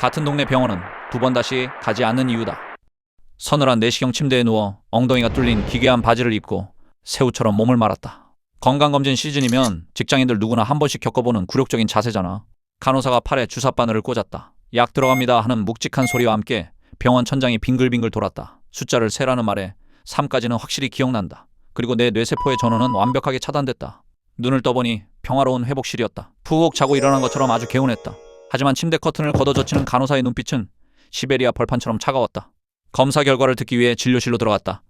같은 동네 병원은 두 번 다시 가지 않는 이유다. 서늘한 내시경 침대에 누워 엉덩이가 뚫린 기괴한 바지를 입고 새우처럼 몸을 말았다. 건강검진 시즌이면 직장인들 누구나 한 번씩 겪어보는 굴욕적인 자세잖아. 간호사가 팔에 주사바늘을 꽂았다. 약 들어갑니다 하는 묵직한 소리와 함께 병원 천장이 빙글빙글 돌았다. 숫자를 세라는 말에 3까지는 확실히 기억난다. 그리고 내 뇌세포의 전원은 완벽하게 차단됐다. 눈을 떠보니 평화로운 회복실이었다. 푹 자고 일어난 것처럼 아주 개운했다. 하지만 침대 커튼을 걷어젖히는 간호사의 눈빛은 시베리아 벌판처럼 차가웠다. 검사 결과를 듣기 위해 진료실로 들어갔다.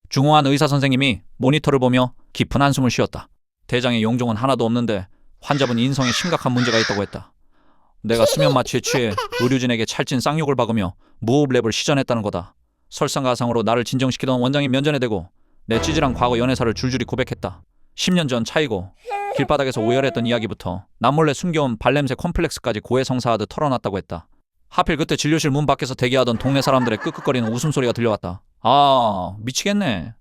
중후한 의사 선생님이 모니터를 보며 깊은 한숨을 쉬었다. 대장에 용종은 하나도 없는데 환자분 인성에 심각한 문제가 있다고 했다. 내가 수면 마취에 취해 의료진에게 찰진 쌍욕을 박으며 무호흡랩을 시전했다는 거다. 설상가상으로 나를 진정시키던 원장이 면전에 대고 내 찌질한 과거 연애사를 줄줄이 고백했다. 10년 전 차이고 길바닥에서 오열했던 이야기부터 남몰래 숨겨온 발냄새 콤플렉스까지 고해성사하듯 털어놨다고 했다. 하필 그때 진료실 문 밖에서 대기하던 동네 사람들의 끄끄거리는 웃음소리가 들려왔다. 아, 미치겠네.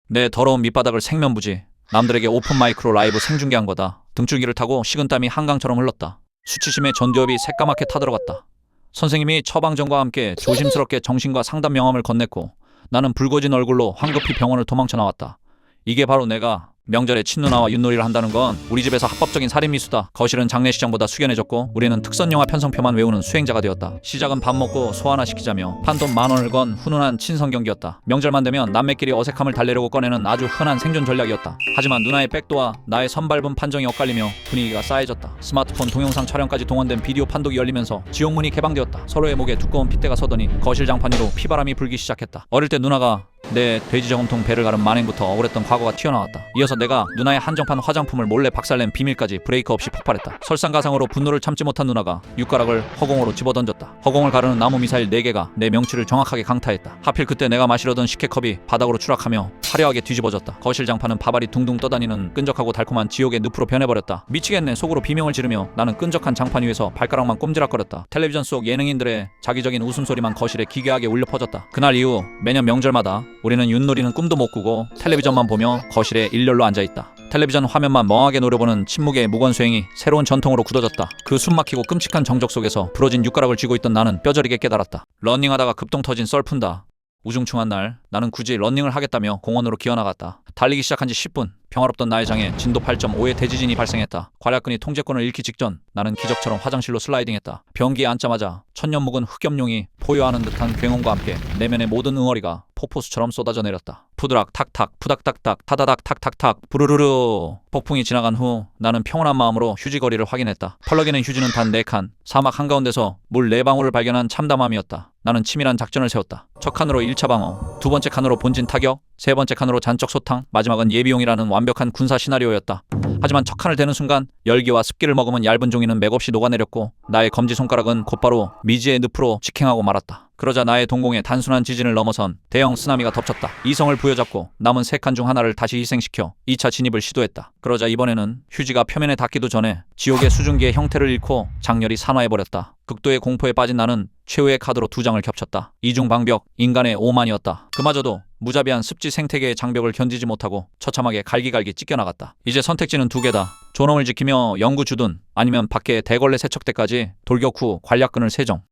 내 더러운 밑바닥을 생면부지 남들에게 오픈 마이크로 라이브 생중계한 거다. 등줄기를 타고 식은땀이 한강처럼 흘렀다. 수치심에 전두엽이 새까맣게 타들어갔다. 선생님이 처방전과 함께 조심스럽게 정신과 상담 명함을 건넸고 나는 붉어진 얼굴로 황급히 병원을 도망쳐 나왔다. 이게 바로 내가 명절에 친누나와 윷놀이를 한다는 건 우리 집에서 합법적인 살인미수다. 거실은 장례식장보다 숙연해졌고 우리는 특선영화 편성표만 외우는 수행자가 되었다. 시작은 밥 먹고 소 하나 시키자며 판돈 10,000원을 건 훈훈한 친선 경기였다. 명절만 되면 남매끼리 어색함을 달래려고 꺼내는 아주 흔한 생존 전략이었다. 하지만 누나의 백도와 나의 선발분 판정이 엇갈리며 분위기가 싸해졌다. 스마트폰 동영상 촬영까지 동원된 비디오 판독이 열리면서 지옥문이 개방되었다. 서로의 목에 두꺼운 핏대가 서더니 거실 장판 위로 피바람이 불기 시작했다. 어릴 때 누나가 내 돼지 저금통 배를 가른 만행부터 억울했던 과거가 튀어나왔다. 이어서 내가 누나의 한정판 화장품을 몰래 박살낸 비밀까지 브레이크 없이 폭발했다. 설상가상으로 분노를 참지 못한 누나가 육가락을 허공으로 집어던졌다. 허공을 가르는 나무 미사일 4개가 내 명치를 정확하게 강타했다. 하필 그때 내가 마시려던 식혜컵이 바닥으로 추락하며 화려하게 뒤집어졌다. 거실 장판은 밥알이 둥둥 떠다니는 끈적하고 달콤한 지옥의 늪으로 변해버렸다. 미치겠네. 속으로 비명을 지르며 나는 끈적한 장판 위에서 발가락만 꼼지락거렸다. 텔레비전 속 예능인들의 자기적인 웃음소리만 거실에 기괴하게 울려 퍼졌다. 그날 이후 매년 명절마다 우리는 윷놀이는 꿈도 못 꾸고 텔레비전만 보며 거실에 일렬로 앉아있다. 텔레비전 화면만 멍하게 노려보는 침묵의 무건수행이 새로운 전통으로 굳어졌다. 그 숨막히고 끔찍한 정적 속에서 부러진 육가락을 쥐고 있던 나는 뼈저리게 깨달았다. 러닝하다가 급동 터진 썰푼다. 우중충한 날 나는 굳이 러닝을 하겠다며 공원으로 기어나갔다. 달리기 시작한 지 10분. 평화롭던 나의 장에 진도 8.5의 대지진이 발생했다. 괄약근이 통제권을 잃기 직전 나는 기적처럼 화장실로 슬라이딩했다. 변기에 앉자마자 천년 묵은 흑염룡이 포효하는 듯한 굉음과 함께 내면의 모든 응어리가 폭포수처럼 쏟아져 내렸다. 푸드락 탁탁 푸닥닥닥 타다닥 탁탁탁 부르르르. 폭풍이 지나간 후 나는 평온한 마음으로 휴지거리를 확인했다. 펄럭이는 휴지는 단 4칸. 사막 한가운데서 물 4방울을 발견한 참담함이었다. 나는 치밀한 작전을 세웠다. 첫 칸으로 1차 방어, 두 번째 칸으로 본진 타격, 세 번째 칸으로 잔적 소탕, 마지막은 예비용이라는 완벽한 군사 시나리오였다. 하지만 첫 칸을 대는 순간 열기와 습기를 머금은 얇은 종이는 맥없이 녹아내렸고 나의 검지손가락은 곧바로 미지의 늪으로 직행하고 말았다. 그러자 나의 동공에 단순한 지진을 넘어선 대형 쓰나미가 덮쳤다. 이성을 부여잡고 남은 3칸 중 하나를 다시 희생시켜 2차 진입을 시도했다. 그러자 이번에는 휴지가 표면에 닿기도 전에 지옥의 수증기의 형태를 잃고 장렬히 산화해버렸다. 극도의 공포에 빠진 나는 최후의 카드로 2장을 겹쳤다. 이중방벽, 인간의 오만이었다. 그마저도 무자비한 습지 생태계의 장벽을 견디지 못하고 처참하게 갈기갈기 찢겨나갔다. 이제 선택지는 2개다. 존엄을 지키며 영구 주둔, 아니면 밖에 대걸레 세척 때까지 돌격 후 관략근을 세정.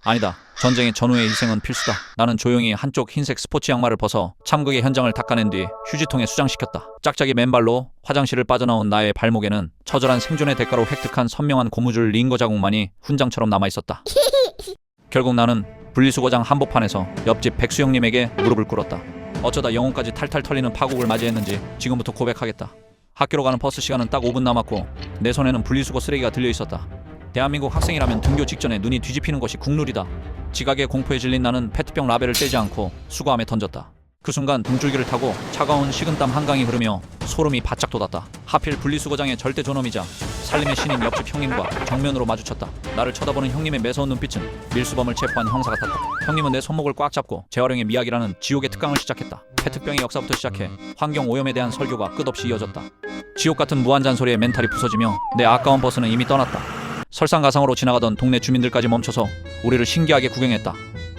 아니다. 전쟁의 전후의 희생은 필수다. 나는 조용히 한쪽 흰색 스포츠 양말을 벗어 참극의 현장을 닦아낸 뒤 휴지통에 수장시켰다. 짝짝이 맨발로 화장실을 빠져나온 나의 발목에는 처절한 생존의 대가로 획득한 선명한 고무줄 링거 자국만이 훈장처럼 남아있었다. 결국 나는 분리수거장 한복판에서 옆집 백수형님에게 무릎을 꿇었다. 어쩌다 영혼까지 탈탈 털리는 파국을 맞이했는지 지금부터 고백하겠다. 학교로 가는 버스 시간은 딱 5분 남았고 내 손에는 분리수거 쓰레기가 들려있었다. 대한민국 학생이라면 등교 직전에 눈이 뒤집히는 것이 국룰이다. 지각에 공포에 질린 나는 페트병 라벨을 떼지 않고 수거함에 던졌다. 그 순간 등줄기를 타고 차가운 식은땀 한강이 흐르며 소름이 바짝 돋았다. 하필 분리수거장의 절대 존엄이자 살림의 신인 옆집 형님과 정면으로 마주쳤다. 나를 쳐다보는 형님의 매서운 눈빛은 밀수범을 체포한 형사 같았다. 형님은 내 손목을 꽉 잡고 재활용의 미학이라는 지옥의 특강을 시작했다. 페트병의 역사부터 시작해 환경 오염에 대한 설교가 끝없이 이어졌다. 지옥 같은 무한 잔소리에 멘탈이 부서지며 내 아까운 버스는 이미 떠났다. 설상가상으로 지나가던 동네 주민들까지 멈춰서 우리를 신기하게 구경했다.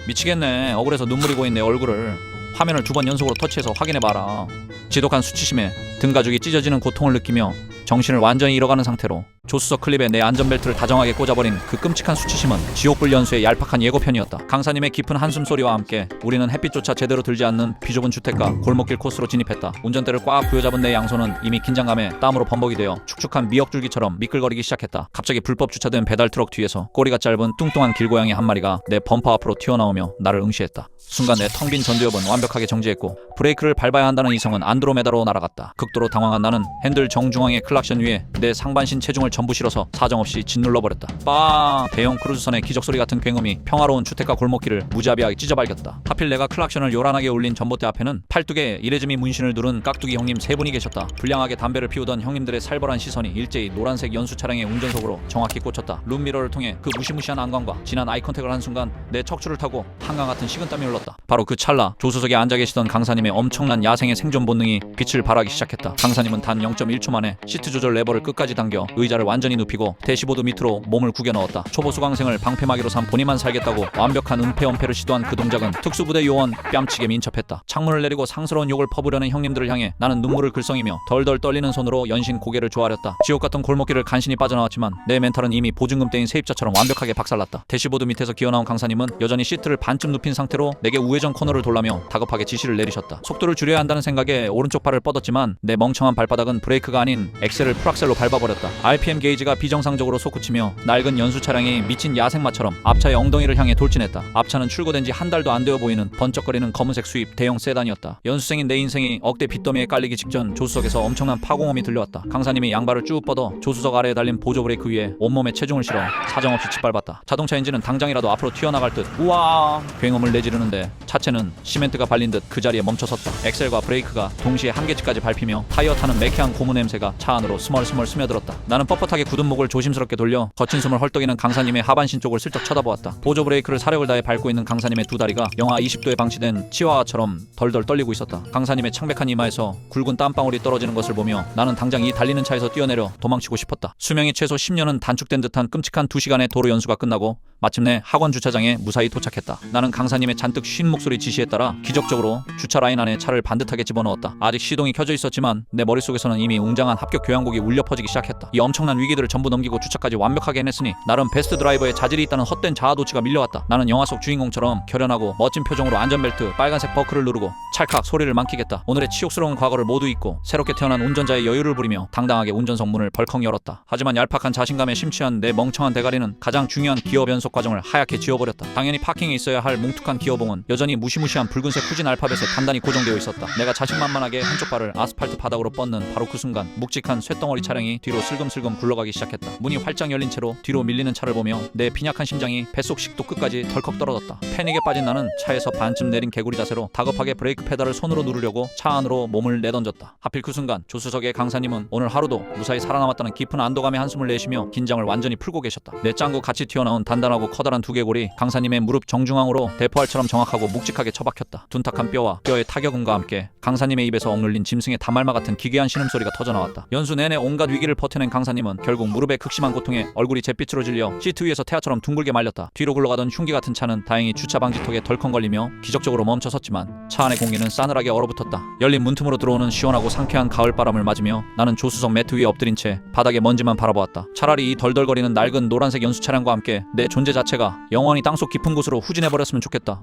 미치겠네. 억울해서 눈물이 고인 내 얼굴을 화면을 2번 연속으로 터치해서 확인해봐라. 지독한 수치심에 등가죽이 찢어지는 고통을 느끼며 정신을 완전히 잃어가는 상태로 조수석 클립에 내 안전벨트를 다정하게 꽂아버린 그 끔찍한 수치심은 지옥불 연수의 얄팍한 예고편이었다. 강사님의 깊은 한숨소리와 함께 우리는 햇빛조차 제대로 들지 않는 비좁은 주택가 골목길 코스로 진입했다. 운전대를 꽉 부여잡은 내 양손은 이미 긴장감에 땀으로 범벅이 되어 축축한 미역줄기처럼 미끌거리기 시작했다. 갑자기 불법 주차된 배달트럭 뒤에서 꼬리가 짧은 뚱뚱한 길고양이 한 마리가 내 범퍼 앞으로 튀어나오며 나를 응시했다. 순간 내 텅 빈 전두엽은 완벽하게 정지했고 브레이크를 밟아야 한다는 이성은 안드로메다로 날아갔다. 극도로 당황한 나는 핸들 정중앙의 클락션 위에 내 상반신 체중을 전부 실어서 사정없이 짓눌러버렸다. 빵! 대형 크루즈선의 기적소리 같은 굉음이 평화로운 주택가 골목길을 무자비하게 찢어발겼다. 하필 내가 클락션을 요란하게 울린 전봇대 앞에는 팔뚝에 이레즈미 문신을 두른 깍두기 형님 3분이 계셨다. 불량하게 담배를 피우던 형님들의 살벌한 시선이 일제히 노란색 연수 차량의 운전석으로 정확히 꽂혔다. 룸미러를 통해 그 무시무시한 안광과 진한 아이컨택을 한 순간 내 척추를 타고 한강 같은 식은땀이 흘렀다. 바로 그 찰나 조수석에 앉아 계시던 강사님의 엄청난 야생의 생존 본능이 빛을 발하기 시작했다. 강사님은 단 0.1초 만에 시트 조절 레버를 끝까지 당겨 의자를 완전히 눕히고 대시보드 밑으로 몸을 구겨 넣었다. 초보 수강생을 방패막이로 삼 본인만 살겠다고 완벽한 은폐 시도한 그 동작은 특수부대 요원 뺨치게 민첩했다. 창문을 내리고 상스러운 욕을 퍼부려는 형님들을 향해 나는 눈물을 글썽이며 덜덜 떨리는 손으로 연신 고개를 조아렸다. 지옥 같은 골목길을 간신히 빠져나왔지만 내 멘탈은 이미 보증금 떼인 세입자처럼 완벽하게 박살났다. 대시보드 밑에서 기어나온 강사님은 여전히 시트를 반쯤 눕힌 상태로 내게 우회전 코너를 돌라며 다급하게 지시를 내리셨다. 속도를 줄여야 한다는 생각에 오른쪽 발을 뻗었지만 내 멍청한 발바닥은 브레이크가 아닌 엑셀을 풀악셀로 밟아버렸다. RPM 게이지가 비정상적으로 솟구치며 낡은 연수 차량이 미친 야생마처럼 앞차의 엉덩이를 향해 돌진했다. 앞차는 출고된 지 한 달도 안 되어 보이는 번쩍거리는 검은색 수입 대형 세단이었다. 연수생인 내 인생이 억대 빚더미에 깔리기 직전 조수석에서 엄청난 파공음이 들려왔다. 강사님이 양발을 쭉 뻗어 조수석 아래에 달린 보조 브레이크 위에 온몸에 체중을 실어 사정없이 짓밟았다. 자동차 엔진은 당장이라도 앞으로 튀어나갈 듯 우와 굉음을 내지르는데 차체는 시멘트가 발린 듯 그 자리에 멈춰섰다. 엑셀과 브레이크가 동시에 한계치까지 밟히며 타이어 타는 매캐한 고무 냄새가 차 안으로 스멀스멀 스며들었다. 나는 뻣뻣하게 굳은 목을 조심스럽게 돌려 거친 숨을 헐떡이는 강사님의 하반신 쪽을 슬쩍 쳐다보았다. 보조 브레이크를 사력을 다해 밟고 있는 강사님의 두 다리가 영하 20도에 방치된 치와와처럼 덜덜 떨리고 있었다. 강사님의 창백한 이마에서 굵은 땀방울이 떨어지는 것을 보며 나는 당장 이 달리는 차에서 뛰어내려 도망치고 싶었다. 수명이 최소 10년은 단축된 듯한 끔찍한 2시간의 도로 연수가 끝나고 마침내 학원 주차장에 무사히 도착했다. 나는 강사님의 잔뜩 쉰 목소리 지시에 따라 기적적으로 주차 라인 안에 차를 반듯하게 집어넣었다. 아직 시동이 켜져 있었지만 내 머릿속에서는 이미 웅장한 합격 교향곡이 울려 퍼지기 시작했다. 이 엄청난 위기들을 전부 넘기고 주차까지 완벽하게 해냈으니 나름 베스트 드라이버의 자질이 있다는 헛된 자아도취가 밀려왔다. 나는 영화 속 주인공처럼 결연하고 멋진 표정으로 안전벨트 빨간색 버클을 누르고 찰칵 소리를 만키겠다. 오늘의 치욕스러운 과거를 모두 잊고 새롭게 태어난 운전자의 여유를 부리며 당당하게 운전석 문을 벌컥 열었다. 하지만 얄팍한 자신감에 심취한 내 멍청한 대가리는 가장 중요한 기어 변속 과정을 하얗게 지워버렸다. 당연히 파킹에 있어야 할 뭉툭한 기어봉은 여전히 무시무시한 붉은색 후진 알파벳에 단단히 고정되어 있었다. 내가 자신만만하게 한쪽 발을 아스팔트 바닥으로 뻗는 바로 그 순간 묵직한 쇳덩어리 차량이 뒤로 슬금슬금 굴러가기 시작했다. 문이 활짝 열린 채로 뒤로 밀리는 차를 보며 내 빈약한 심장이 뱃속 식도 끝까지 덜컥 떨어졌다. 패닉에 빠진 나는 차에서 반쯤 내린 개구리 자세로 다급하게 브레이크 페달을 손으로 누르려고 차 안으로 몸을 내던졌다. 하필 그 순간 조수석의 강사님은 오늘 하루도 무사히 살아남았다는 깊은 안도감의 한숨을 내쉬며 긴장을 완전히 풀고 계셨다. 내 짱구 같이 튀어나온 단단하고 커다란 두개골이 강사님의 무릎 정중앙으로 대포알처럼 정확하고 묵직하게 처박혔다. 둔탁한 뼈와 뼈의 타격음과 함께 강사님의 입에서 억눌린 짐승의 다말마 같은 기괴한 신음소리가 터져나왔다. 연수 내내 온갖 위기를 버텨낸 강사님은 결국 무릎의 극심한 고통에 얼굴이 잿빛으로 질려 시트 위에서 태아처럼 둥글게 말렸다. 뒤로 굴러가던 흉기 같은 차는 다행히 주차 방지턱에 덜컹 걸리며 기적적으로 멈춰섰지만 차 안의 공기는 싸늘하게 얼어붙었다. 열린 문틈으로 들어오는 시원하고 상쾌한 가을바람을 맞으며 나는 조수석 매트 위에 엎드린 채 바닥에 먼지만 바라보았다. 차라리 이 덜덜거리는 낡은 노란색 연수 차량과 함께 내 존재 자체가 영원히 땅속 깊은 곳으로 후진해버렸으면 좋겠다.